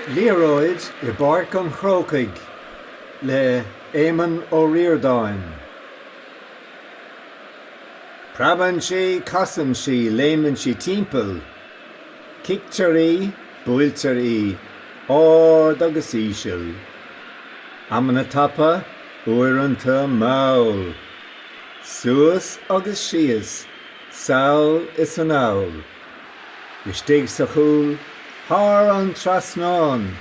Liathróid I bPáirc an Chrócaigh le Éamonn Ó Ríordáin. Praban sí, cosan sí, léimeann sí timpeall. Cictear í, buailtear í, ard agus íseal. Amana tapa, uaireanta maol. Suas agus sias, saol is an owl. Istigh sa chúl, thar an trasnán.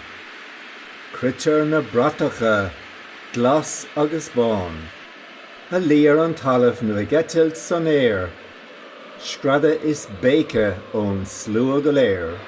Critar na bratacha, glas agus bán. A líar an talamh nu a getilt san air. Scrada is béca ón slua go léir.